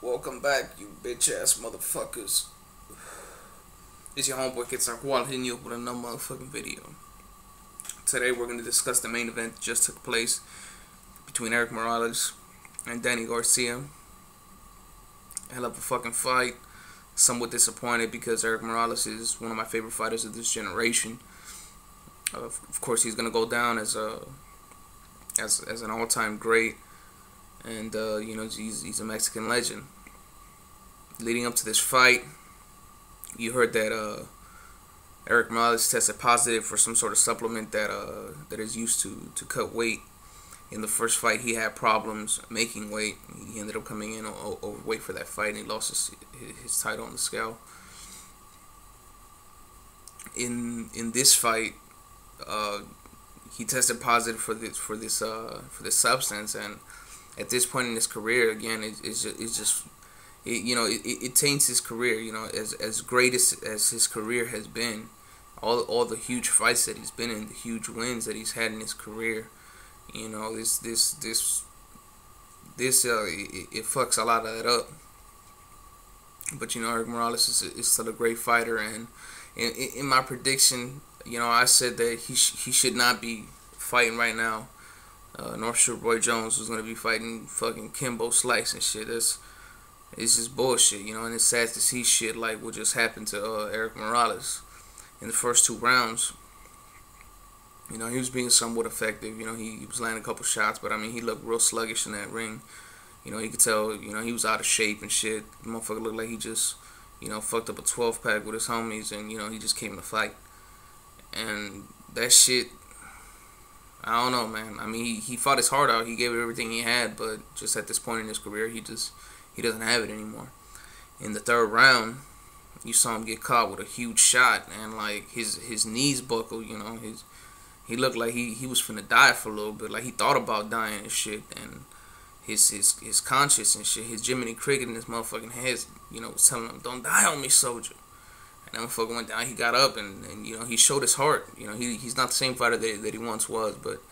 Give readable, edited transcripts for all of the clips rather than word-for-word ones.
Welcome back, you bitch ass motherfuckers. It's your homeboy Kid Sarkwal hitting you up with another motherfucking video. Today we're going to discuss the main event that just took place between Erik Morales and Danny Garcia. Hell of a fucking fight. Somewhat disappointed because Erik Morales is one of my favorite fighters of this generation. Of course, he's going to go down as an all-time great. And he's a Mexican legend. Leading up to this fight, you heard that Erik Morales tested positive for some sort of supplement that is used to cut weight. In the first fight, he had problems making weight. He ended up coming in overweight for that fight, and he lost his title on the scale. In this fight, he tested positive for this substance, and at this point in his career, again, it taints his career. As great as his career has been, all the huge fights that he's been in, the huge wins that he's had in his career, it fucks a lot of that up. But Erik Morales is still a great fighter, and in my prediction, I said that he should not be fighting right now. North Shore Boy Jones was gonna be fighting fucking Kimbo Slice and shit. It's just bullshit, and it's sad to see shit like what just happened to Erik Morales in the first 2 rounds. He was being somewhat effective. He was landing a couple shots, but he looked real sluggish in that ring. You could tell, he was out of shape and shit. The motherfucker looked like he just, fucked up a 12-pack with his homies, and he just came to fight. And that shit, I don't know, man. He fought his heart out. He gave it everything he had, but just at this point in his career, he doesn't have it anymore. In the 3rd round, you saw him get caught with a huge shot, and like his knees buckled. He looked like he was finna die for a little bit. Like he thought about dying and shit. And his conscience and shit, his Jiminy Cricket in his motherfucking head, was telling him, "Don't die on me, soldier." And that motherfucker went down. He got up and he showed his heart. He's not the same fighter that he once was, but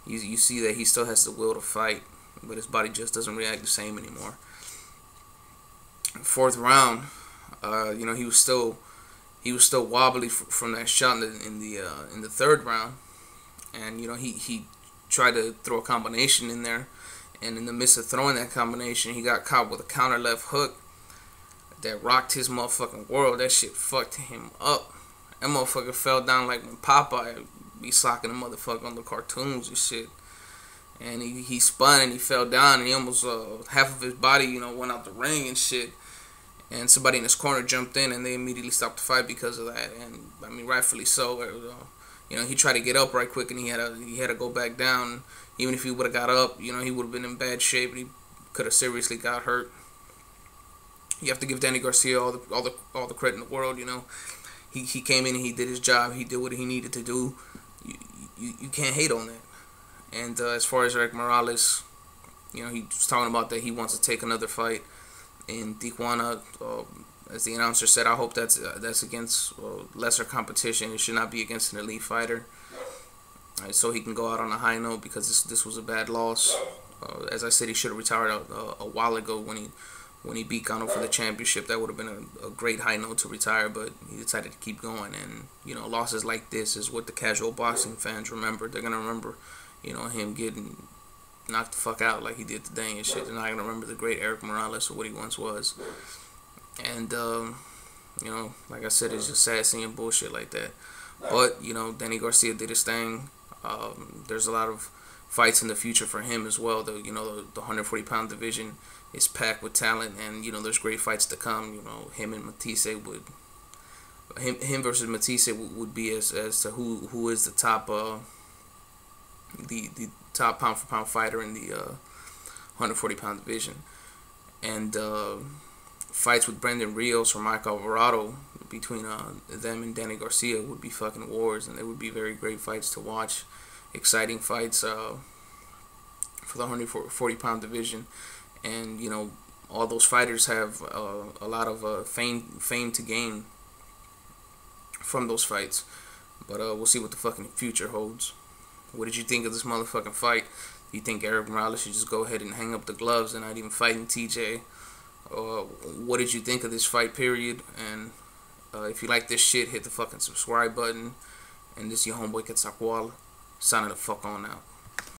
you see that he still has the will to fight, but his body just doesn't react the same anymore. 4th round, he was still wobbly from that shot in the 3rd round, and he tried to throw a combination in there, and in the midst of throwing that combination, he got caught with a counter left hook that rocked his motherfucking world. That shit fucked him up. That motherfucker fell down like when Popeye be socking a motherfucker on the cartoons and shit. And he spun and he fell down, and he almost half of his body went out the ring and shit. And somebody in his corner jumped in, and they immediately stopped the fight because of that. And rightfully so. He tried to get up right quick, and he had to go back down. Even if he would have got up, he would have been in bad shape, and he could have seriously got hurt. You have to give Danny Garcia all the credit in the world. He came in and he did his job. He did what he needed to do. You can't hate on that. And as far as Erik Morales, he was talking about that he wants to take another fight in Tijuana. As the announcer said, I hope that's against lesser competition. It should not be against an elite fighter, so he can go out on a high note, because this was a bad loss. As I said, he should have retired a while ago when he beat Gano for the championship. That would have been a great high note to retire, but he decided to keep going. And losses like this is what the casual boxing fans remember. They're gonna remember him getting knocked the fuck out like he did today and shit. They're not gonna remember the great Erik Morales or what he once was. And like I said, it's just sad seeing bullshit like that. But Danny Garcia did his thing. There's a lot of fights in the future for him as well. The 140-pound division is packed with talent, and there's great fights to come. Him and Matisse him versus Matisse would be as to who is the top the top pound for pound fighter in the 140-pound division. And fights with Brendan Rios or Mike Alvarado between them and Danny Garcia would be fucking wars, and they would be very great fights to watch. Exciting fights for the 140-pound division. And all those fighters have a lot of fame to gain from those fights. But we'll see what the fucking future holds. What did you think of this motherfucking fight? Do you think Erik Morales should just go ahead and hang up the gloves and not even fight in TJ? what did you think of this fight, period. And if you like this shit, hit the fucking subscribe button. And this your homeboy Quetzalcoatl, signing the fuck on out.